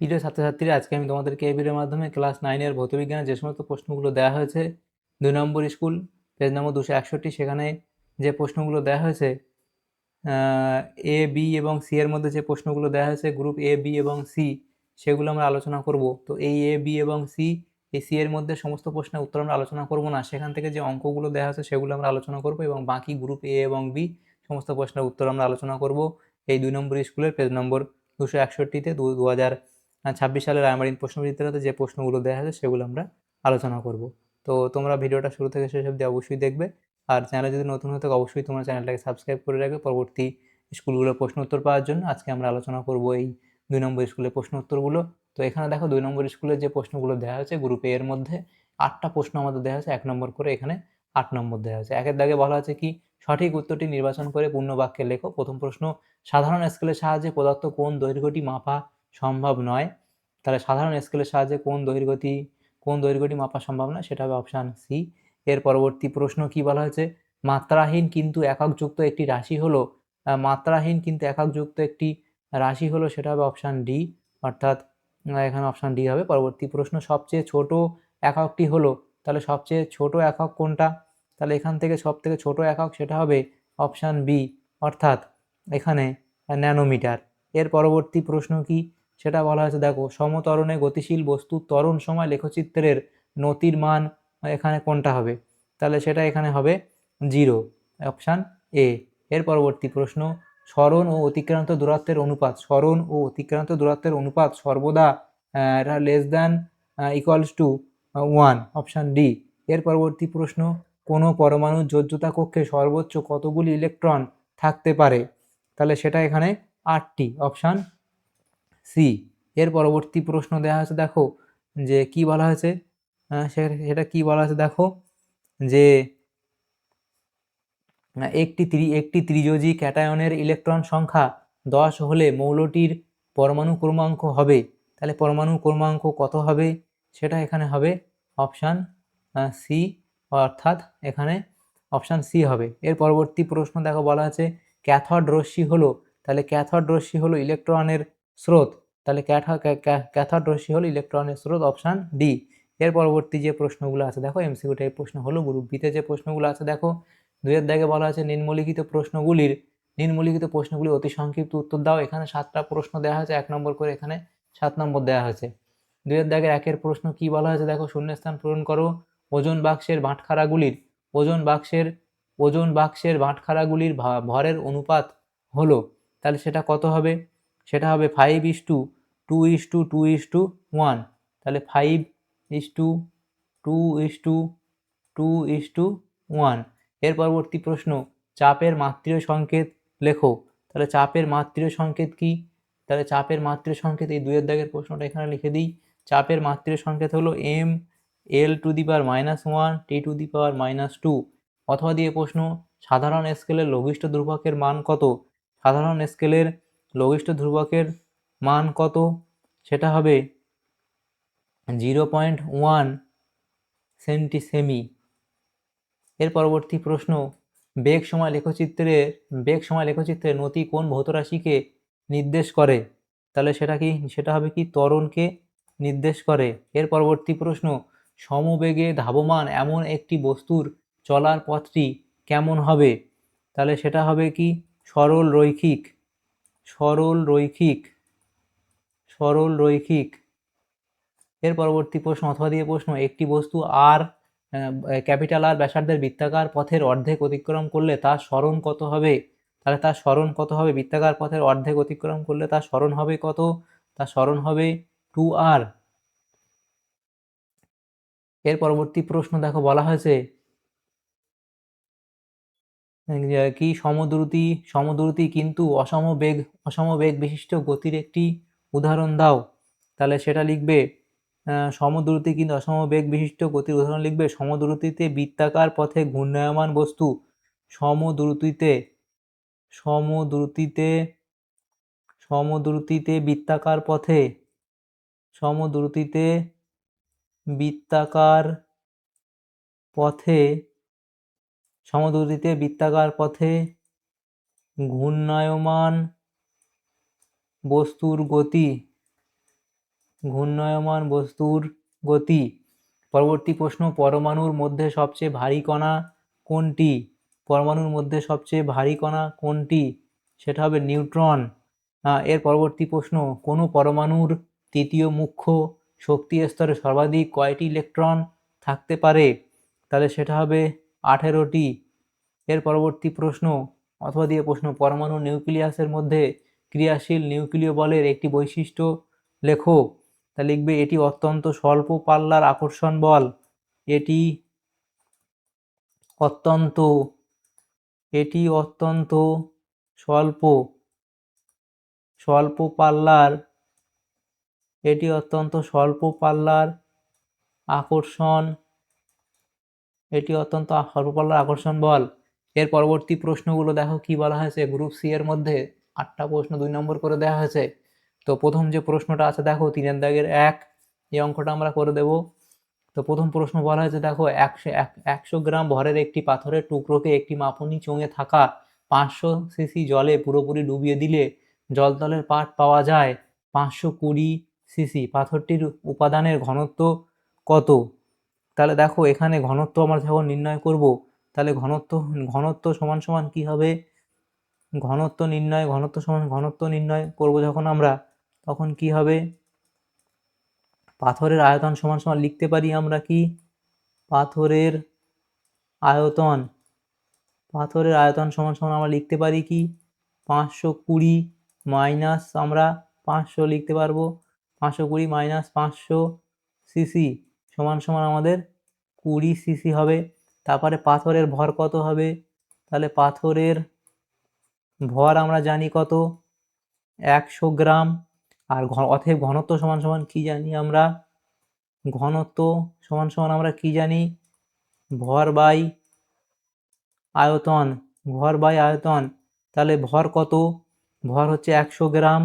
প্রিয় ছাত্রছাত্রীরা, আজকে আমি তোমাদেরকে এই ভিডিওর মাধ্যমে ক্লাস 9-এর ভৌতবিজ্ঞানের যে সমস্ত প্রশ্নগুলো দেওয়া হয়েছে 2 নম্বর স্কুল পেজ নম্বর 261, সেখানে যে প্রশ্নগুলো দেওয়া হয়েছে এ, বি এবং সি এর মধ্যে যে প্রশ্নগুলো দেওয়া হয়েছে গ্রুপ এ, বি এবং সি, সেগুলো আমরা আলোচনা করব। তো এই এ, বি এবং সি, এই সি এর মধ্যে সমস্ত প্রশ্নের উত্তর আমরা আলোচনা করব না, সেখান থেকে যে অঙ্কগুলো দেওয়া হয়েছে সেগুলো আমরা আলোচনা করব, এবং বাকি গ্রুপ এ এবং বি সমস্ত প্রশ্নের উত্তর আমরা আলোচনা করব এই 2 নম্বর স্কুলের পেজ নম্বর 261-তে 2026 সালের রায়মার্টিন প্রশ্নবিচিত্রাতে যে প্রশ্নগুলো দেওয়া হয়েছে সেগুলো আমরা আলোচনা করব। তো তোমরা ভিডিওটা শুরু থেকে শেষ অবধি অবশ্যই দেখবে, আর চ্যানেলে যদি নতুন হয়ে থাকে অবশ্যই তোমরা চ্যানেলটাকে সাবস্ক্রাইব করে রাখবে পরবর্তী স্কুলগুলোর প্রশ্ন উত্তর পাওয়ার জন্য। আজকে আমরা আলোচনা করব এই 2 নম্বর স্কুলের প্রশ্ন উত্তরগুলো। তো এখানে দেখো 2 নম্বর স্কুলের যে প্রশ্নগুলো দেওয়া হয়েছে গ্রুপ এ এর মধ্যে 8টা প্রশ্ন আমাদের দেওয়া হয়েছে, 1 নম্বর করে এখানে 8 নম্বর দেওয়া হয়েছে। একের দাগে বলা আছে কি, সঠিক উত্তরটি নির্বাচন করে পূর্ণ বাক্যে লেখো। প্রথম প্রশ্ন, সাধারণ স্কেলের সাহায্যে প্রদত্ত কোন দৈর্ঘ্যটি মাপা সম্ভব নয়? তাহলে সাধারণ স্কেলের সাহায্যে কোন দৈর্ঘ্যটি মাপা সম্ভব নয়, সেটা হবে অপশান সি। এর পরবর্তী প্রশ্ন কি বলা হয়েছে, মাত্রাহীন কিন্তু এককযুক্ত একটি রাশি হলো, মাত্রাহীন কিন্তু এককযুক্ত একটি রাশি হলো, সেটা হবে অপশান ডি, অর্থাৎ এখানে অপশান ডি হবে। পরবর্তী প্রশ্ন, সবচেয়ে ছোট এককটি হলো, তাহলে সবচেয়ে ছোট একক কোনটা? তাহলে এখান থেকে সব থেকে ছোট একক সেটা হবে অপশান বি, অর্থাৎ এখানে ন্যানোমিটার। এর পরবর্তী প্রশ্ন কি, সেটা বলা হয়েছে দেখো, সমত্বরণে গতিশীল বস্তুর ত্বরণ সময় লেখচিত্রের নতির মান এখানে কোনটা হবে? তাহলে সেটা এখানে হবে 0, অপশান এ। এর পরবর্তী প্রশ্ন, সরণ ও অতিক্রান্ত দূরত্বের অনুপাত, সরণ ও অতিক্রান্ত দূরত্বের অনুপাত সর্বদা less than equals to 1, option D. এর পরবর্তী প্রশ্ন, কোনো পরমাণুর যোজ্যতা কক্ষে সর্বোচ্চ কতগুলি ইলেকট্রন থাকতে পারে? তাহলে সেটা এখানে 8টি, অপশান সি। এর পরবর্তী প্রশ্ন দেওয়া হয়েছে দেখো, যে কি বলা হয়েছে, সেটা কি বলা হয়েছে দেখো, যে একটি ত্রিযোজী ক্যাটায়নের ইলেকট্রন সংখ্যা 10 হলে মৌলটির পরমাণু ক্রমাঙ্ক হবে। তাহলে পরমাণু ক্রমাঙ্ক কত হবে? সেটা এখানে হবে অপশান সি, অর্থাৎ এখানে অপশান সি হবে। এর পরবর্তী প্রশ্ন দেখো, বলা আছে ক্যাথড রশ্মি হলো, তাহলে ক্যাথড রশ্মি হলো ইলেকট্রনের স্রোত, তাহলে ক্যাথড রশ্মি হলো ইলেকট্রনের স্রোত, অপশান ডি। এর পরবর্তী যে প্রশ্নগুলো আছে দেখো, এমসিকিউ টাইপ প্রশ্ন হলো, গ্রুপ বিতে যে প্রশ্নগুলো আছে দেখো, 2-এর দাগে বলা আছে নিম্নলিখিত প্রশ্নগুলি অতি সংক্ষিপ্ত উত্তর দাও। এখানে 7টা প্রশ্ন দেওয়া হয়েছে, 1 নম্বর করে এখানে 7 নম্বর দেওয়া হয়েছে। 2-এর দাগের 1-এর প্রশ্ন কি বলা হয়েছে দেখো, শূন্যস্থান পূরণ করো। ওজন বাক্সের বাটখারাগুলির ভরের অনুপাত হলো, তাহলে সেটা কত হবে? সেটা হবে 5:2:2:1, তাহলে 5:2:2:1। এর পরবর্তী প্রশ্ন, চাপের মাত্রীয় সংকেত লেখো। তাহলে চাপের মাত্রীয় সংকেত কি? তাহলে চাপের মাত্রীয় সংকেত, এই 2-এর দাগের প্রশ্নটা এখানে লিখে দিই। চাপের মাত্রীয় সংকেত হলো m L⁻⁻1 T⁻²। অথবা দিয়ে প্রশ্ন, সাধারণ স্কেলের লঘিষ্ঠ ধ্রুবকের মান কত? সাধারণ স্কেলের লঘিষ্ঠ ধ্রুবকের মান কত? সেটা হবে 0.1 সেমি। এর পরবর্তী প্রশ্ন, বেগ সময় লেখচিত্রে নতি কোন ভৌত রাশিকে নির্দেশ করে? তাহলে সেটা হবে কি, ত্বরণকে নির্দেশ করে। এর পরবর্তী প্রশ্ন, সমবেগে ধাবমান এমন একটি বস্তুর চলার পথটি কেমন হবে? তাহলে সেটা হবে কি, সরল রৈখিক। এর পরবর্তী প্রশ্ন, অথবা দিয়ে প্রশ্ন, একটি বস্তু আর ক্যাপিটাল আর ব্যাসার্ধের বৃত্তাকার পথের অর্ধেক অতিক্রম করলে তার সরণ কত হবে? তাহলে তার সরণ কত হবে? বৃত্তাকার পথের অর্ধেক অতিক্রম করলে তার সরণ হবে কত? তার সরণ হবে 2r। এর পরবর্তী প্রশ্ন দেখো, বলা হয়েছে কি, সমদ্রুতি কিন্তু অসমবেগ বিশিষ্ট গতির একটি উদাহরণ দাও। তাহলে সেটা লিখবে, সমদ্রুতি কিন্তু অসমবেগ বিশিষ্ট গতির উদাহরণ লিখবে, সমদ্রুতিতে বৃত্তাকার পথে ঘূর্ণায়মান বস্তু, সমদ্রুতিতে সমদ্রুতিতে সমদ্রুতিতে বৃত্তাকার পথে সমদ্রুতিতে বৃত্তাকার পথে ঘূর্ণায়মান বস্তুর গতি ঘূর্ণায়মান বস্তুর গতি। পরবর্তী প্রশ্ন, পরমাণুর মধ্যে সবচেয়ে ভারী কণা কোনটি? পরমাণুর মধ্যে সবচেয়ে ভারী কণা কোনটি? সেটা হবে নিউট্রন। এর পরবর্তী প্রশ্ন, কোনো পরমাণুর তৃতীয় মুখ্য শক্তি স্তরে সর্বাধিক কয়টি ইলেকট্রন থাকতে পারে? তাহলে সেটা হবে 18টি। এর পরবর্তী প্রশ্ন অথবা দিয়ে প্রশ্ন, পরমাণু নিউক্লিয়াসের মধ্যে ক্রিয়াশীল নিউক্লিয় বলের একটি বৈশিষ্ট্য লেখো। তা লিখবে এটি অত্যন্ত স্বল্প পাল্লার আকর্ষণ বল। এটি অত্যন্ত স্বল্প স্বল্প পাল্লার এটি অত্যন্ত স্বল্প পাল্লার আকর্ষণ আকর্ষণ বল। এর পরবর্তী প্রশ্নগুলো দেখো কি বলা হয়েছে। গ্রুপ সি এর মধ্যে 8টা প্রশ্ন 2 নম্বর করে দেওয়া হয়েছে। তো প্রথম যে প্রশ্নটা আছে দেখো 3 দাগের 1, এই অঙ্কটা আমরা করে দেব। তো প্রথম প্রশ্ন বলা হয়েছে দেখো 100 গ্রাম ভরের একটি পাথরের টুকরোকে একটি মাপনী চোঙে থাকা 500 সিসি জলে পুরোপুরি ডুবিয়ে দিলে জলতলের পাঠ পাওয়া যায় 520 সিসি। পাথরটির উপাদানের ঘনত্ব কত? তাহলে দেখো এখানে ঘনত্ব আমরা যখন নির্ণয় করব, তাহলে ঘনত্ব সমান সমান কি হবে? ঘনত্ব নির্ণয় করব যখন আমরা, তখন কি হবে? পাথরের আয়তন সমান সমান লিখতে পারি আমরা কি? পাথরের আয়তন সমান সমান আমরা লিখতে পারি কি? 520 মাইনাস আমরা 500 লিখতে পারবো। 520 মাইনাস 500 সিসি সমান সমান আমাদের 20 সিসি হবে। তারপরে পাথরের ভর কত হবে? তাহলে পাথরের ভর আমরা জানি কত? 100 গ্রাম। আর অতএব ঘনত্ব সমান সমান কি জানি আমরা? ঘনত্ব সমান সমান আমরা কি জানি? ভর বাই আয়তন। তাহলে ভর কত? ভর হচ্ছে 100 গ্রাম।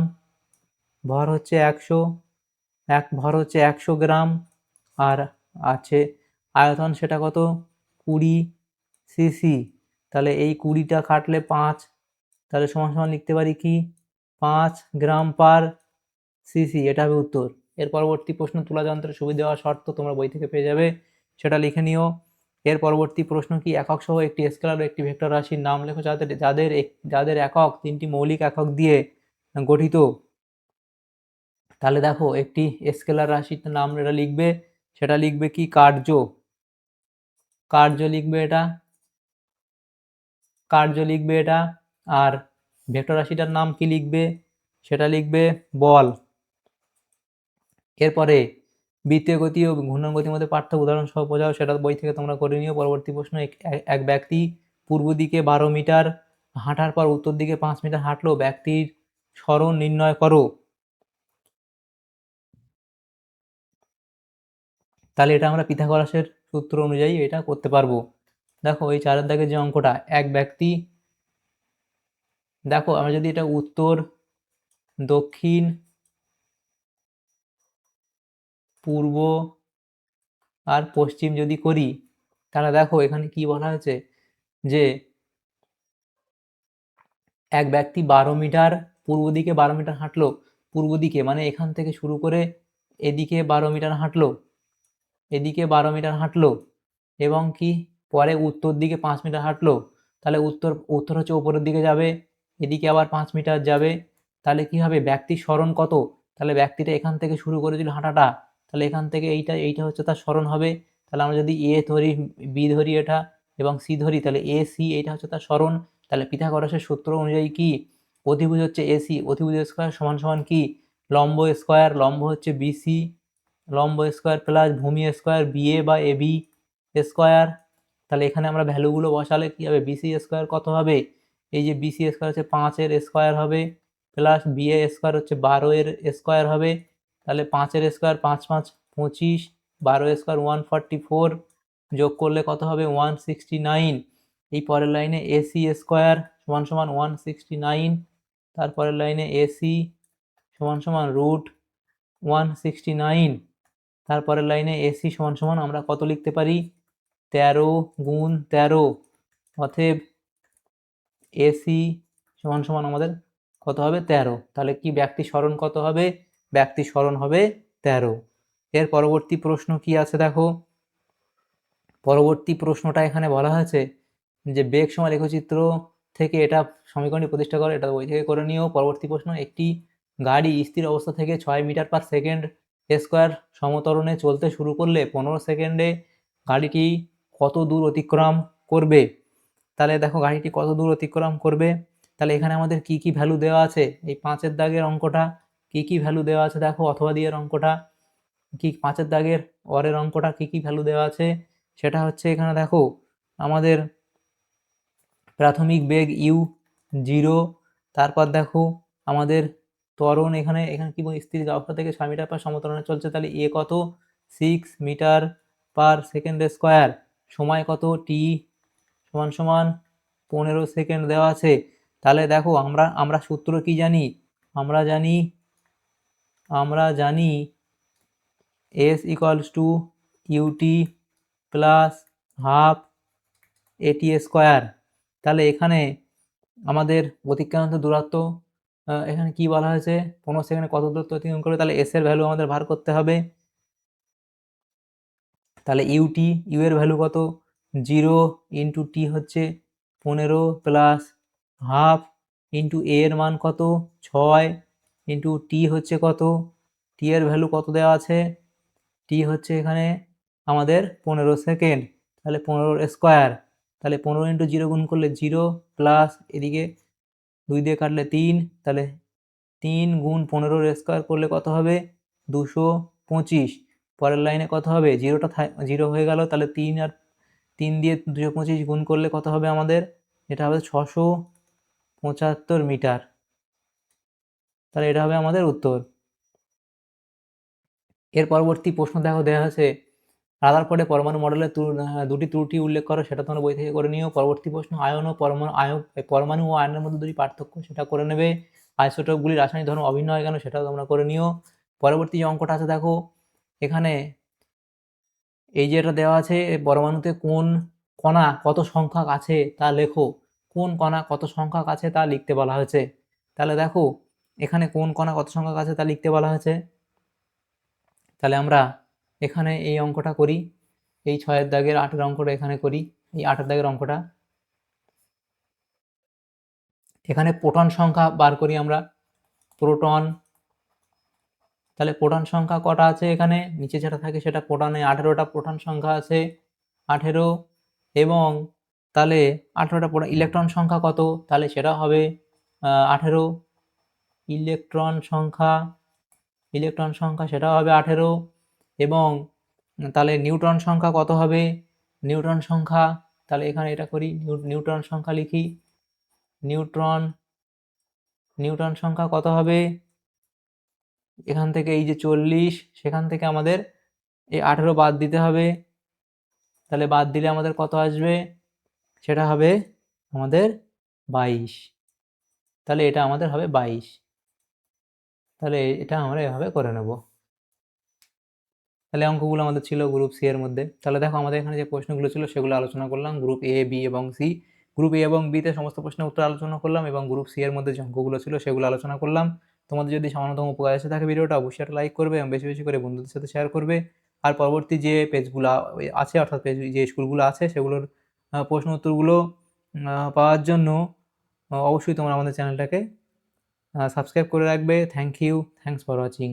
ভর হচ্ছে 100 গ্রাম। আর আছে আয়তন, সেটা কত? 20 সিসি। তাহলে এই 20টা কাটলে 5, তাহলে সমান সমান লিখতে পারি কি? 5 গ্রাম পার সিসি। এটা হবে উত্তর। এর পরবর্তী প্রশ্ন, তুলা যন্ত্রের সুবিধা দেওয়া শর্ত তোমরা বই থেকে পেয়ে যাবে, সেটা লিখে নিও। এর পরবর্তী প্রশ্ন কি? একক সহ একটি স্কেলার ও একটি ভেক্টর রাশির নাম লেখো যাদের একক 3টি মৌলিক একক দিয়ে গঠিত। তাহলে দেখো একটি স্কেলার রাশির নাম এটা লিখবে, সেটা লিখবে কি? কার্য লিখবে এটা। আর ভেক্টর রাশিটার নাম কি লিখবে? সেটা লিখবে বল। এরপরে বৃত্তীয় গতি ও ঘূর্ণন গতির মধ্যে পার্থক্য উদাহরণ সহ বোঝাও, সেটা বই থেকে তোমরা করে নিও। পরবর্তী প্রশ্ন, এক ব্যক্তি পূর্ব দিকে 12 মিটার হাঁটার পর উত্তর দিকে 5 মিটার হাঁটলো, ব্যক্তির সরণ নির্ণয় করো। তাহলে এটা আমরা পিথাগোরাসের সূত্র অনুযায়ী এটা করতে পারবো। দেখো এই 4 দাগের যে অঙ্কটা, এক ব্যক্তি, দেখো আমরা যদি এটা উত্তর, দক্ষিণ, পূর্ব আর পশ্চিম যদি করি, তাহলে দেখো এখানে কি বলা হয়েছে যে এক ব্যক্তি 12 মিটার পূর্ব দিকে 12 মিটার হাঁটলো। পূর্ব দিকে মানে এখান থেকে শুরু করে এদিকে 12 মিটার হাঁটলো, এবং কি পরে উত্তর দিকে 5 মিটার হাঁটলো। তাহলে উত্তর হচ্ছে ওপরের দিকে যাবে, এদিকে আবার 5 মিটার যাবে। তাহলে কি হবে? ব্যক্তির সরণ কত? তাহলে ব্যক্তিটা এখান থেকে শুরু করেছিল হাঁটাটা, তাহলে এখান থেকে এইটা হচ্ছে তার সরণ হবে। তাহলে আমরা যদি এ ধরি, বি ধরি এটা, এবং সি ধরি, তাহলে এ সি এইটা হচ্ছে তার সরণ। তাহলে পিথাগোরাসের সূত্র অনুযায়ী কি? অধিভুজ হচ্ছে এসি, অধিভুজ স্কয়ার সমান সমান কি? লম্ব স্কয়ার, লম্ব হচ্ছে বিসি, লম্ব স্কয়ার প্লাস ভূমি স্কয়ার বিএ বা এবি স্কয়ার। তাহলে এখানে আমরা ভ্যালুগুলো বসালে কি হবে? বিসি স্কয়ার কত হবে? এই যে বিসি স্কয়ার হচ্ছে 5-এর স্কয়ার হবে, প্লাস বিএ স্কয়ার হচ্ছে 12-এর স্কয়ার হবে। তাহলে 5-এর স্কয়ার 5 5 25, 12 স্কয়ার 144, যোগ করলে কত হবে? 169। এই পরের লাইনে এসি স্কয়ার সমান সমান 169, তারপরের লাইনে এসি সমান সমান রুট 169, তারপরের লাইনে এসি সমান সমান আমরা কত লিখতে পারি? 13 গুণ 13। অতএব এসি সমান সমান আমাদের কত হবে? 13। তাহলে কি ব্যক্তি সরণ কত হবে? ব্যক্তি সরণ হবে 13। এর পরবর্তী প্রশ্ন কি আছে দেখো, পরবর্তী প্রশ্নটা এখানে বলা হয়েছে যে বেগ সমান লেখচিত্র থেকে এটা সমীকরণটি প্রতিষ্ঠা করে, এটা বই থেকে করে নিও। পরবর্তী প্রশ্ন, একটি গাড়ি স্থির অবস্থা থেকে 6 মিটার/সেকেন্ড স্কোয়ার সমত্বরণে চলতে শুরু করলে 15 সেকেন্ডে গাড়িটি কত দূর অতিক্রম করবে? তাহলে দেখো গাড়িটি কত দূর অতিক্রম করবে, তাহলে এখানে আমাদের কি কি ভ্যালু দেওয়া আছে, এই 5-এর দাগের অঙ্কটা কি কি ভ্যালু দেওয়া আছে দেখো, অথবা দিয়ে অঙ্কটা কি, 5-এর দাগের অরের অঙ্কটা কি কি ভ্যালু দেওয়া আছে সেটা হচ্ছে এখানে দেখো আমাদের প্রাথমিক বেগ ইউ 0, তারপর দেখো আমাদের ত্বরণ এখানে কি স্থির অবস্থা থেকে 6 মিটার/সেকেন্ড সমত্বরণে চলছে, তাহলে এ কত 6 মিটার/সেকেন্ড স্কোয়ার, সময় কত টি সমান সমান 15 সেকেন্ড দেওয়া আছে। তাহলে দেখো আমরা সূত্র কি জানি, আমরা জানি S equals to ut plus half at square. তাহলে এখানে আমাদের অতিক্রান্ত দূরত্ব এখানে কি বলা হয়েছে, 15 সেকেন্ডে কত দূরত্ব অতিক্রম করে, তাহলে এস এর ভ্যালু আমাদের বার করতে হবে। তাহলে ইউ এর ভ্যালু কত, 0 ইন্টু টি হচ্ছে 15 প্লাস হাফ ইন্টু এ এর মান কত 6 ইন্টু টি হচ্ছে কত, টি এর ভ্যালু কত দেওয়া আছে, টি হচ্ছে এখানে আমাদের 15 সেকেন্ড, তাহলে 15 স্কোয়ার, তাহলে 15 ইন্টু 0 গুণ করলে 0 প্লাস এদিকে 2 দিয়ে কাটলে 3, তাহলে 3 গুণ 15 স্কোয়ার করলে কত হবে 225। পরের লাইনে কত হবে, 0টা 0 হয়ে গেল, তাহলে 3 আর 3 দিয়ে 225 গুণ করলে কত হবে আমাদের, এটা হবে 675 মিটার। তাহলে এটা হবে আমাদের উত্তর। এর পরবর্তী প্রশ্ন দেখো দেওয়া আছে রাদারফোর্ডের পরমাণু মডেলের দুটি ত্রুটি উল্লেখ করো, সেটা তোমরা বই থেকে করে নিও। পরবর্তী প্রশ্ন, পরমাণু ও আয়নের মধ্যে দুটি পার্থক্য, সেটা করে নেবে। আইসোটোপগুলির রাসায়নিক ধর্ম অভিন্ন হয় কেন, সেটাও তোমরা করে নিও। পরবর্তী যে অঙ্কটা আছে দেখো এখানে এই যে এটা দেওয়া আছে, পরমাণুতে কোন কণা কত সংখ্যক আছে তা লেখো, কোন কণা কত সংখ্যক আছে তা লিখতে বলা হয়েছে। তাহলে দেখো এখানে কোন কণা কত সংখ্যক আছে তা লিখতে বলা হয়েছে। তাহলে আমরা এখানে এই অঙ্কটা করি, এই 6-এর দাগের 8-এর অঙ্কটা এখানে করি। এই 8-এর দাগের অঙ্কটা এখানে প্রোটন সংখ্যা বার করি আমরা, প্রোটন। তাহলে প্রোটন সংখ্যা কটা আছে, এখানে নিচে যেটা থাকে সেটা প্রোটনে 18টা প্রোটন সংখ্যা আছে, 18। এবং তাহলে 18টা ইলেকট্রন সংখ্যা কত, তাহলে সেটা হবে 18। ইলেকট্রন সংখ্যা সেটা হবে 18। এবং তাহলে নিউট্রন সংখ্যা কত হবে, নিউট্রন সংখ্যা, তাহলে এখানে এটা করি, নিউট্রন সংখ্যা লিখি, নিউট্রন সংখ্যা কত হবে, এখান থেকে এই যে 40, সেখান থেকে আমাদের এই 18 বাদ দিতে হবে, তাহলে বাদ দিলে আমাদের কত আসবে, সেটা হবে আমাদের 22। তাহলে এটা আমাদের হবে 22। তাহলে এটা আমরা এভাবে করে নেব। তাহলে অঙ্কগুলো আমাদের ছিল গ্রুপ সি এর মধ্যে। তাহলে দেখো আমাদের এখানে যে প্রশ্নগুলো ছিল সেগুলো আলোচনা করলাম, গ্রুপ এ, বি এবং সি। গ্রুপ এ এবং বিতে সমস্ত প্রশ্নের উত্তর আলোচনা করলাম, এবং গ্রুপ সি এর মধ্যে যে অঙ্কগুলো ছিল সেগুলো আলোচনা করলাম। তোমাদের যদি সামান্যতম উপকার এসে থাকে ভিডিওটা, অবশ্যই একটা লাইক করবে এবং বেশি বেশি করে বন্ধুদের সাথে শেয়ার করবে। আর পরবর্তী যে পেজগুলো আছে, অর্থাৎ পেজ যে স্কুলগুলো আছে সেগুলোর প্রশ্ন উত্তরগুলো পাওয়ার জন্য অবশ্যই তোমরা আমাদের চ্যানেলটাকে সাবস্ক্রাইব করে রাখবে। Thank you, thanks for watching.